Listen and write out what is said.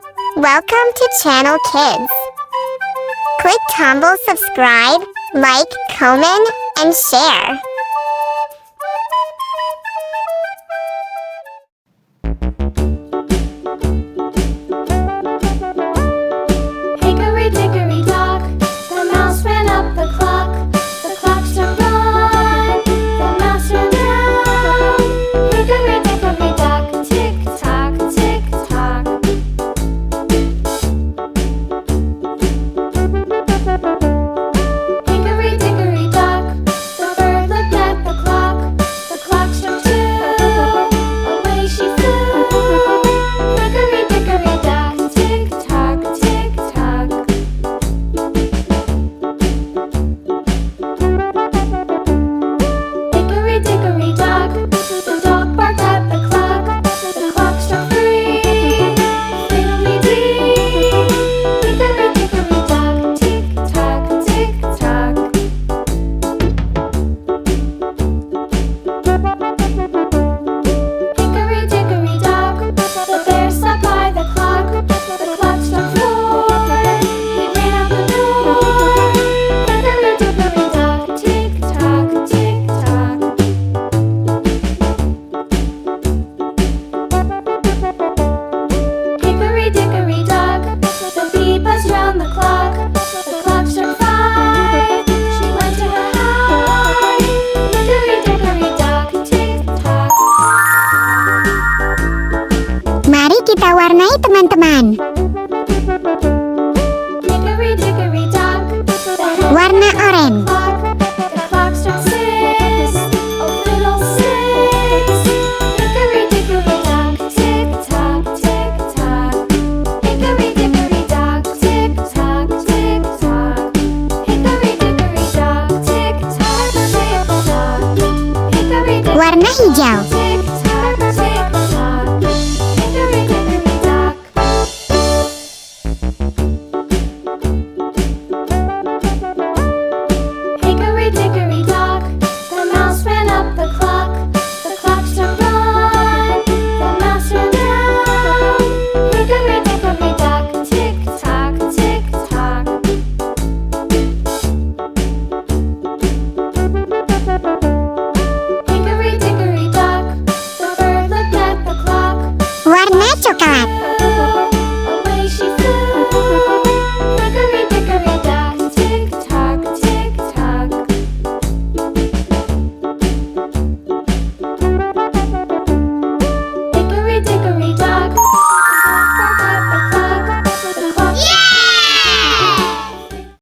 Welcome to Channel Kids. Click tombol subscribe, like, comment, and share. Hickory dickory dock, the mouse ran up the clock. The clock struck one, the mouse ran down. Hickory dickory dock, tick tock, tick tock. Hickory dickory dock, the bird looked at the clock. The clock struck two, away she flew. Hickory dickory dock, tick tock, tick tock. Hickory dickory dock, the dog barked at the clock. The clock struck three, fiddly-dee. Hickory dickory dock, tick tock, tick tock. Hickory dickory dock, the bear sat by the clock. The clock struck four, he ran out the door. Hickory dickory dock, tick tock, tick tock. Hickory dickory dock, the bee buzzed round the clock. The clock struck five, she went to her hive. Hickory dickory dock, tick tock. Mari kita warnai teman-teman. Hickory dickory dock, the hen Warna oranye. clock. The clock struck six, oh fiddle six. Hickory dickory dock, tick tock, tick tock. Hickory dickory dock, tick tock, tick tock. Hickory dickory dock, tick tock, tick tock. Hickory dickory Warna hijau. dock,